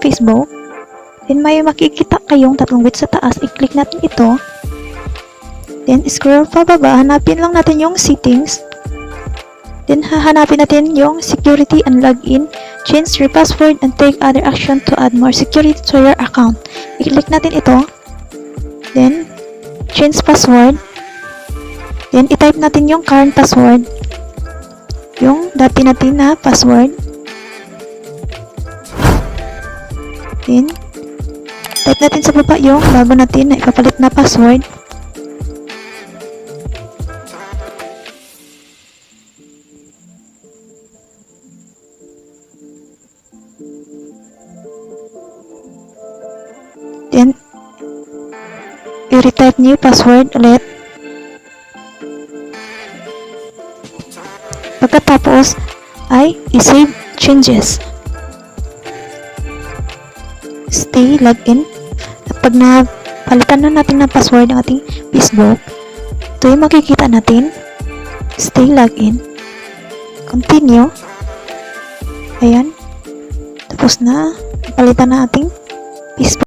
Facebook. Then may makikita kayong tatlong bit sa taas. I-click natin ito. Then scroll pababa. Hanapin lang natin yung settings. Then hahanapin natin yung security and login. Change your password and take other action to add more security to your account. I-click natin ito. Then change password. Then i-type natin yung current password. Yung dati natin na password. Then type natin sa baba yung bago natin na ipapalit na password. Then i-retype new password ulit. Pagkatapos ay i-save changes. Stay login. Pag napalitan na natin ng password ng ating Facebook, ito yung makikita natin. Stay login. Continue. Ayan. Tapos na. Napalitan na ating Facebook.